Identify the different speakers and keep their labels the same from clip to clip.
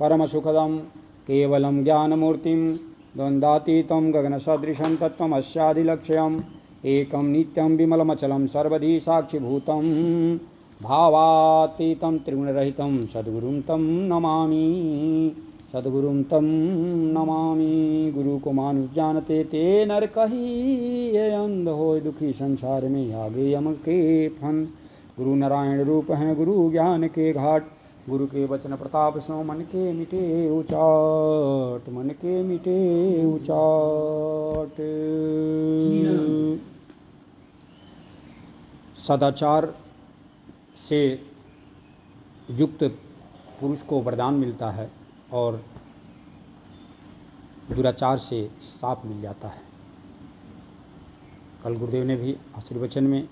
Speaker 1: परमसुखदं केवलं ज्ञानमूर्तिं द्वन्द्वातीतं गगनसदृशं तत्त्वमस्यादिलक्ष्यम् एकं नित्यं विमलमचलं सर्वधी साक्षिभूतं भावातीतं त्रिगुणरहितं सद्गुरुं तं नमामि। सद्गुरुं तं नमामि। गुरु को मानुष जानते ते नर कही अंध होय दुखी संसार में आगे यम के फन। गुरु नारायण रूप हैं गुरु ज्ञान के घाट, गुरु के वचन प्रताप सो मन के मिटे उचाट, मन के मिटे उचाट। सदाचार से युक्त पुरुष को वरदान मिलता है और दुराचार से शाप मिल जाता है। कल गुरुदेव ने भी आशीर्वचन में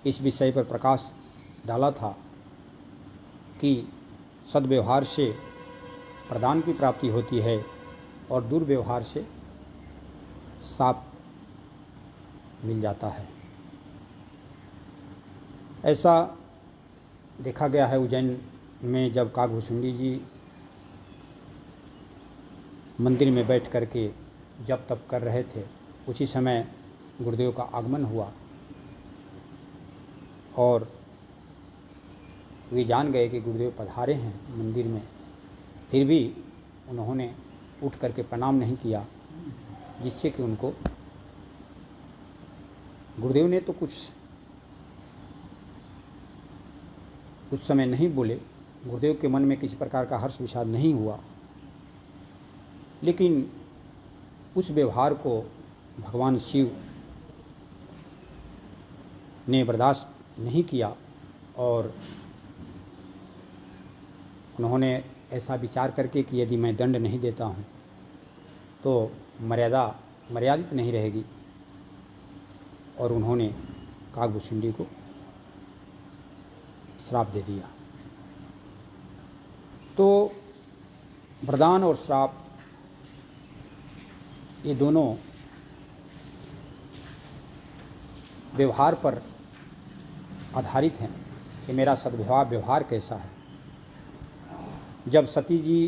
Speaker 1: इस विषय पर प्रकाश डाला था कि सद्व्यवहार से प्रदान की प्राप्ति होती है और दुर्व्यवहार से शाप मिल जाता है। ऐसा देखा गया है उज्जैन में, जब काकभूषुंडी जी मंदिर में बैठ कर के जप तप कर रहे थे, उसी समय गुरुदेव का आगमन हुआ और वे जान गए कि गुरुदेव पधारे हैं मंदिर में। फिर भी उन्होंने उठ करके प्रणाम नहीं किया, जिससे कि उनको गुरुदेव ने तो कुछ उस समय नहीं बोले। गुरुदेव के मन में किसी प्रकार का हर्ष विषाद नहीं हुआ, लेकिन उस व्यवहार को भगवान शिव ने बर्दाश्त नहीं किया और उन्होंने ऐसा विचार करके कि यदि मैं दंड नहीं देता हूँ तो मर्यादा मर्यादित नहीं रहेगी, और उन्होंने काकभूषुंडी को श्राप दे दिया। तो वरदान और श्राप ये दोनों व्यवहार पर आधारित हैं कि मेरा व्यवहार कैसा है। जब सती जी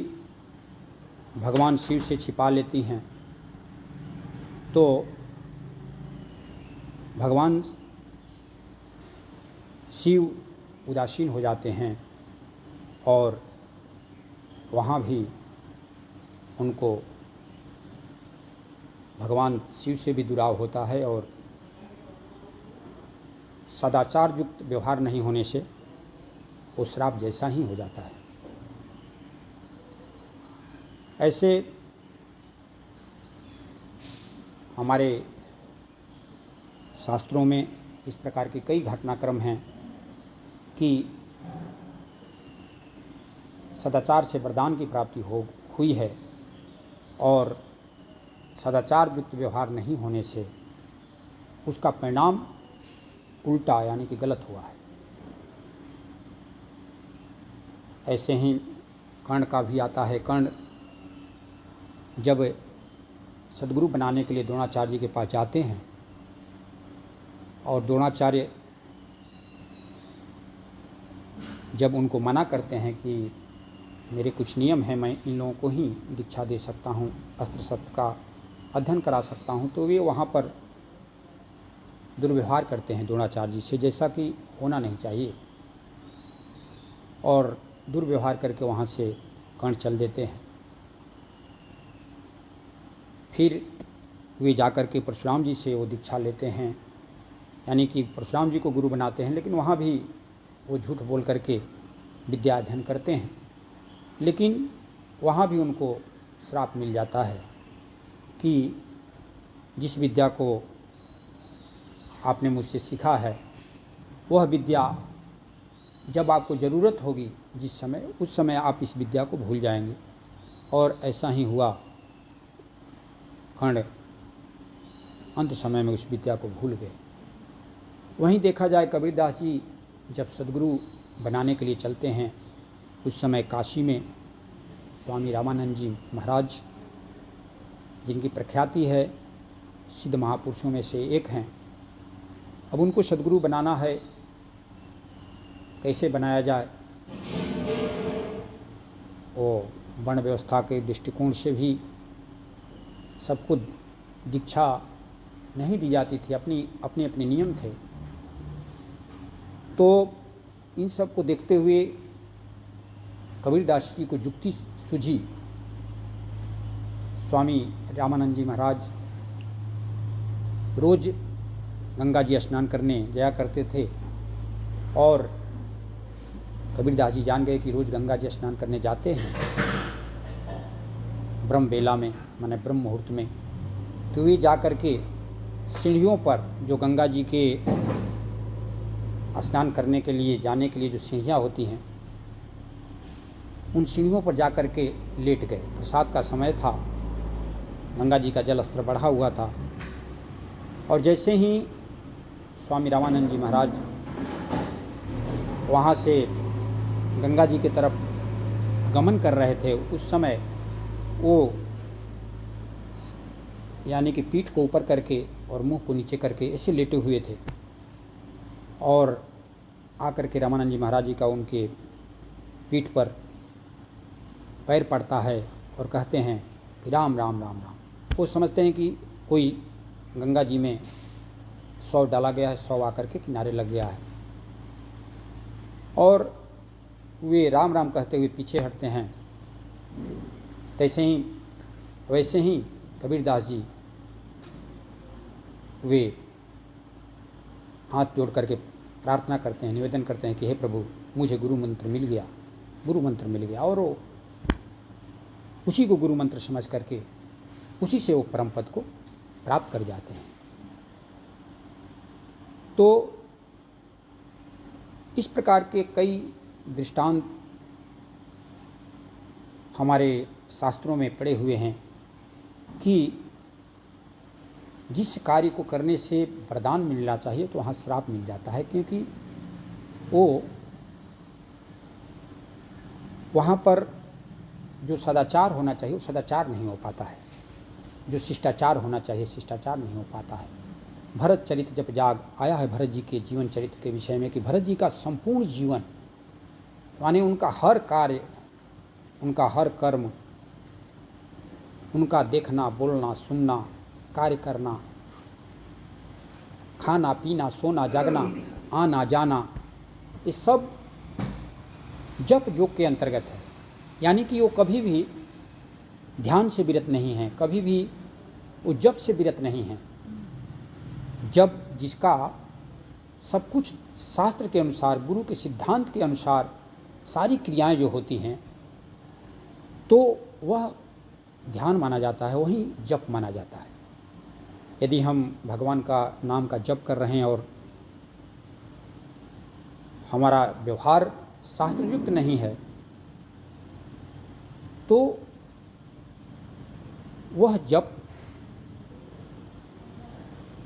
Speaker 1: भगवान शिव से छिपा लेती हैं तो भगवान शिव उदासीन हो जाते हैं और वहाँ भी उनको भगवान शिव से भी दुराव होता है और सदाचार युक्त व्यवहार नहीं होने से वो श्राप जैसा ही हो जाता है। ऐसे हमारे शास्त्रों में इस प्रकार के कई घटनाक्रम हैं कि सदाचार से वरदान की प्राप्ति हुई है और सदाचार युक्त व्यवहार नहीं होने से उसका परिणाम उल्टा यानी कि गलत हुआ है। ऐसे ही कर्ण का भी आता है। कर्ण जब सद्गुरु बनाने के लिए द्रोणाचार्य जी के पास जाते हैं और द्रोणाचार्य जब उनको मना करते हैं कि मेरे कुछ नियम हैं, मैं इन लोगों को ही दीक्षा दे सकता हूँ, अस्त्र शस्त्र का अध्ययन करा सकता हूँ, तो वे वहाँ पर दुर्व्यवहार करते हैं द्रोणाचार्य जी से, जैसा कि होना नहीं चाहिए, और दुर्व्यवहार करके वहाँ से कर्ण चल देते हैं। फिर वे जाकर के परशुराम जी से वो दीक्षा लेते हैं, यानी कि परशुराम जी को गुरु बनाते हैं, लेकिन वहाँ भी वो झूठ बोल करके विद्या अध्ययन करते हैं, लेकिन वहाँ भी उनको श्राप मिल जाता है कि जिस विद्या को आपने मुझसे सीखा है वह विद्या जब आपको ज़रूरत होगी जिस समय, उस समय आप इस विद्या को भूल जाएंगे। और ऐसा ही हुआ। कर्ण अंत समय में उस विद्या को भूल गए। वहीं देखा जाए कबीरदास जी जब सद्गुरु बनाने के लिए चलते हैं, उस समय काशी में स्वामी रामानंद जी महाराज, जिनकी प्रख्याति है, सिद्ध महापुरुषों में से एक हैं। अब उनको सद्गुरु बनाना है, कैसे बनाया जाए। वो वर्ण व्यवस्था के दृष्टिकोण से भी सबको दीक्षा नहीं दी जाती थी, अपने अपने नियम थे। तो इन सब को देखते हुए कबीरदास जी को युक्ति सूझी। स्वामी रामानंद जी महाराज रोज़ गंगा जी स्नान करने जाया करते थे और कबीरदास जी जान गए कि रोज़ गंगा जी स्नान करने जाते हैं ब्रह्म बेला में, माने ब्रह्म मुहूर्त में। तो वे जा कर के सीढ़ियों पर, जो गंगा जी के स्नान करने के लिए जाने के लिए जो सीढ़ियाँ होती हैं, उन सीढ़ियों पर जा कर के लेट गए। प्रसाद का समय था, गंगा जी का जल स्तर बढ़ा हुआ था, और जैसे ही स्वामी रामानंद जी महाराज वहाँ से गंगा जी की तरफ गमन कर रहे थे, उस समय वो यानी कि पीठ को ऊपर करके और मुंह को नीचे करके ऐसे लेटे हुए थे, और आकर के रामानंद जी महाराज जी का उनके पीठ पर पैर पड़ता है और कहते हैं कि राम राम राम राम। वो समझते हैं कि कोई गंगा जी में शव डाला गया है, शव आकर के किनारे लग गया है, और वे राम राम कहते हुए पीछे हटते हैं। वैसे ही कबीरदास जी वे हाथ जोड़ करके प्रार्थना करते हैं, निवेदन करते हैं कि हे प्रभु, मुझे गुरु मंत्र मिल गया, गुरु मंत्र मिल गया। और वो उसी को गुरु मंत्र समझ करके उसी से वो परम पद को प्राप्त कर जाते हैं। तो इस प्रकार के कई दृष्टांत हमारे शास्त्रों में पड़े हुए हैं कि जिस कार्य को करने से वरदान मिलना चाहिए तो वहाँ श्राप मिल जाता है, क्योंकि वो वहाँ पर जो सदाचार होना चाहिए वो सदाचार नहीं हो पाता है, जो शिष्टाचार होना चाहिए शिष्टाचार नहीं हो पाता है। भरत चरित्र जब जाग आया है भरत जी के जीवन चरित्र के विषय में कि भरत जी का संपूर्ण जीवन, यानी उनका हर कार्य, उनका हर कर्म, उनका देखना, बोलना, सुनना, कार्य करना, खाना पीना, सोना जागना, आना जाना, ये सब जप योग के अंतर्गत है। यानी कि वो कभी भी ध्यान से विरत नहीं हैं, कभी भी वो जप से विरत नहीं हैं। जब जिसका सब कुछ शास्त्र के अनुसार, गुरु के सिद्धांत के अनुसार सारी क्रियाएं जो होती हैं, तो वह ध्यान माना जाता है, वही जप माना जाता है। यदि हम भगवान का नाम का जप कर रहे हैं और हमारा व्यवहार शास्त्रयुक्त नहीं है, तो वह जप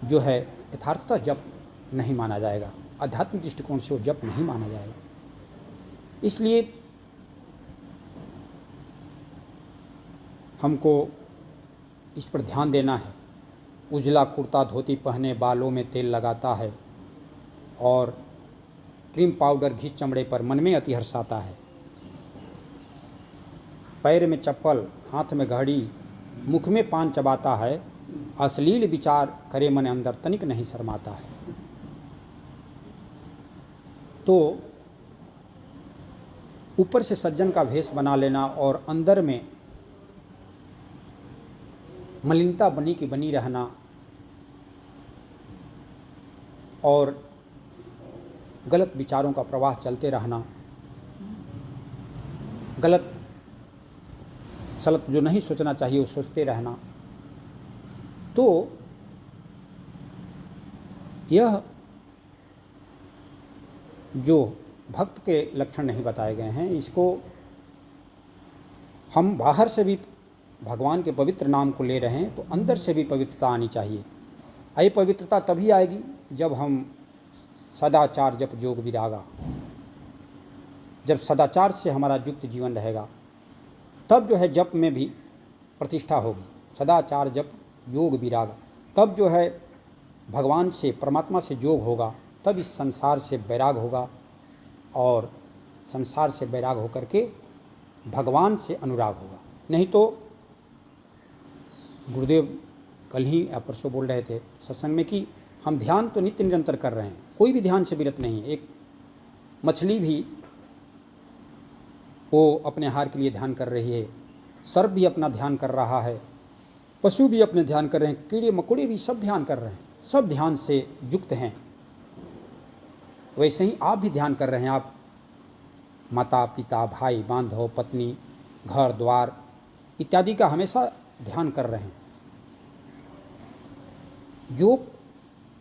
Speaker 1: जो है यथार्थता जप नहीं माना जाएगा, आध्यात्मिक दृष्टिकोण से वो जप नहीं माना जाएगा। इसलिए हमको इस पर ध्यान देना है। उजला कुर्ता धोती पहने, बालों में तेल लगाता है और क्रीम पाउडर घिस चमड़े पर, मन में अति हर्ष आता है। पैर में चप्पल, हाथ में घड़ी, मुख में पान चबाता है, अश्लील विचार करे मन अंदर तनिक नहीं शर्माता है। तो ऊपर से सज्जन का भेष बना लेना और अंदर में मलिनता बनी की बनी रहना और गलत विचारों का प्रवाह चलते रहना, गलत सलत जो नहीं सोचना चाहिए वो सोचते रहना, तो यह जो भक्त के लक्षण नहीं बताए गए हैं, इसको हम बाहर से भी भगवान के पवित्र नाम को ले रहे हैं तो अंदर से भी पवित्रता आनी चाहिए। ये पवित्रता तभी आएगी जब हम सदाचार जप योग विरागा, जब सदाचार से हमारा युक्त जीवन रहेगा, तब जो है जप में भी प्रतिष्ठा होगी। सदाचार जप योग विरागा, तब जो है भगवान से, परमात्मा से योग होगा, तब इस संसार से वैराग होगा और संसार से वैराग होकर के भगवान से अनुराग होगा। नहीं तो गुरुदेव कल ही या परसों बोल रहे थे सत्संग में कि हम ध्यान तो नित्य निरंतर कर रहे हैं, कोई भी ध्यान से विरत नहीं है। एक मछली भी वो अपने आहार के लिए ध्यान कर रही है, सर्प भी अपना ध्यान कर रहा है, पशु भी अपने ध्यान कर रहे हैं, कीड़े मकोड़े भी सब ध्यान कर रहे हैं, सब ध्यान से युक्त हैं। वैसे ही आप भी ध्यान कर रहे हैं। आप माता पिता भाई बांधव पत्नी घर द्वार इत्यादि का हमेशा ध्यान कर रहे हैं। जो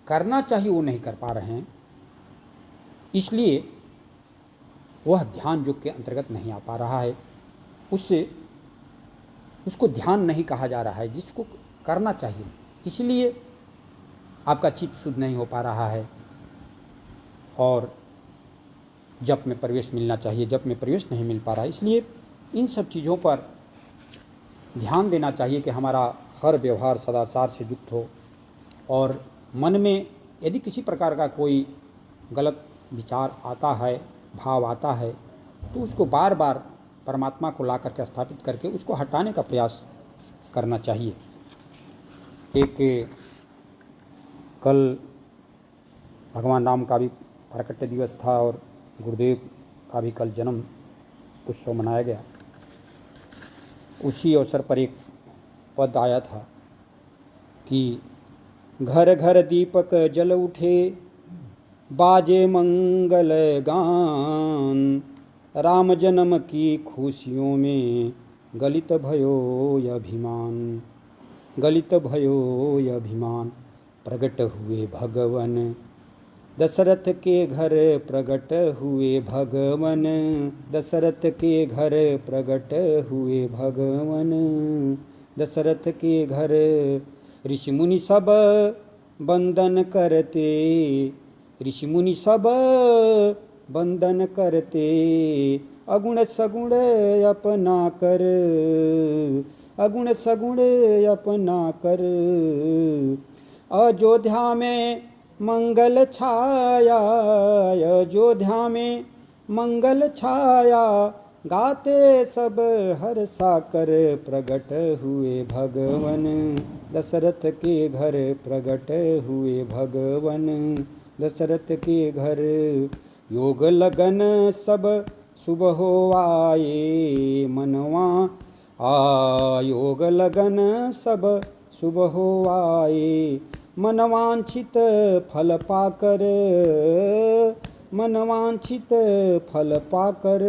Speaker 1: करना चाहिए वो नहीं कर पा रहे हैं, इसलिए वह ध्यान योग के अंतर्गत नहीं आ पा रहा है। उसको ध्यान नहीं कहा जा रहा है जिसको करना चाहिए, इसलिए आपका चित्त शुद्ध नहीं हो पा रहा है। और जप में प्रवेश मिलना चाहिए, जप में प्रवेश नहीं मिल पा रहा है। इसलिए इन सब चीज़ों पर ध्यान देना चाहिए कि हमारा हर व्यवहार सदाचार से युक्त हो। और मन में यदि किसी प्रकार का कोई गलत विचार आता है, भाव आता है, तो उसको बार बार परमात्मा को ला करके स्थापित करके उसको हटाने का प्रयास करना चाहिए। एक कल भगवान राम का भी प्राकट्य दिवस था और गुरुदेव का भी कल जन्म उत्सव मनाया गया। उसी अवसर पर एक पद आया था कि घर घर दीपक जल उठे, बाजे मंगल गान, राम जन्म की खुशियों में गलित भयो अभिमान, गलित भयो अभिमान। प्रगट हुए भगवन दशरथ के घर, प्रगट हुए भगवन दशरथ के घर, प्रगट हुए भगवन दशरथ के घर। ऋषि मुनि सब वंदन करते, ऋषि मुनि सब वंदन करते, अगुण सगुण अपना कर, अगुण सगुण अपना कर। अयोध्या में मंगल छाया, अयोध्या में मंगल छाया, गाते सब हर्षा कर, प्रगट हुए भगवन दशरथ के घर, प्रगट हुए भगवन दशरथ के घर। योग लगन सब शुभ हो आए मनवा, योग लगन सब शुभ हो आए, मनवांछित फल पाकर, मनवांछित फल पाकर।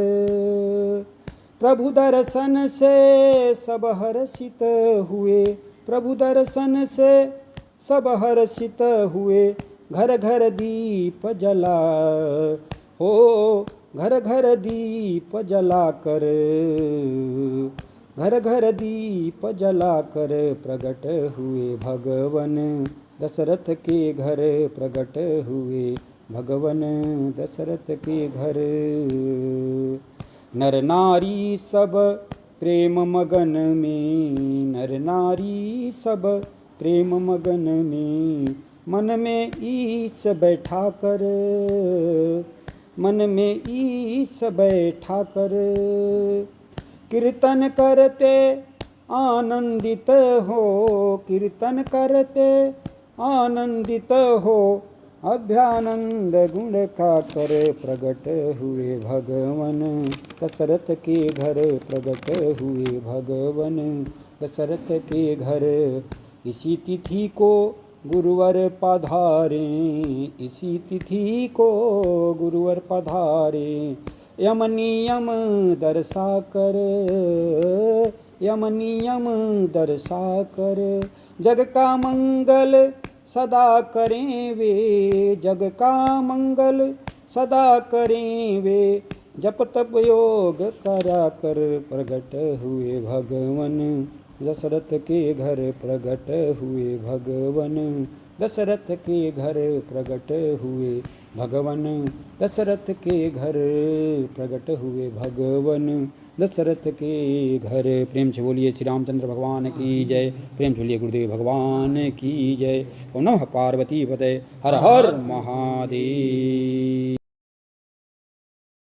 Speaker 1: प्रभु दर्शन से सब हर्षित हुए, प्रभु दर्शन से सब हर्षित हुए, घर घर दीप जला हो, घर घर दीप जला कर, घर घर दीप जला कर, प्रगट हुए भगवन दशरथ के घर, प्रगट हुए भगवन दशरथ के घर। नर नारी सब प्रेम मगन में, नर नारी सब प्रेम मगन में, मन में ईश बैठा कर, मन में ईश बैठा कर। कीर्तन करते आनंदित हो, कीर्तन करते आनंदित हो, अभ्यानंद गुण का कर, प्रगट हुए भगवन दशरथ के घर, प्रगट हुए भगवन दशरथ के घर। इसी तिथि को गुरुवर पधारे, इसी तिथि को गुरुवर पधारे, यम नियम दर्शा कर, यम नियम दर्शा कर। जग का मंगल सदा करें वे, जग का मंगल सदा करें वे, जप तप योग करा कर, प्रगट हुए भगवन दशरथ के घर, प्रगट हुए भगवन दशरथ के घर, प्रगट हुए भगवन दशरथ के घर, प्रगट हुए भगवन दशरथ के घर। प्रेम से बोलिए श्री रामचंद्र भगवान की जय, प्रेम से बोलिए गुरुदेव भगवान की जय। ओम नमः पार्वती पते, हर हर महादेव।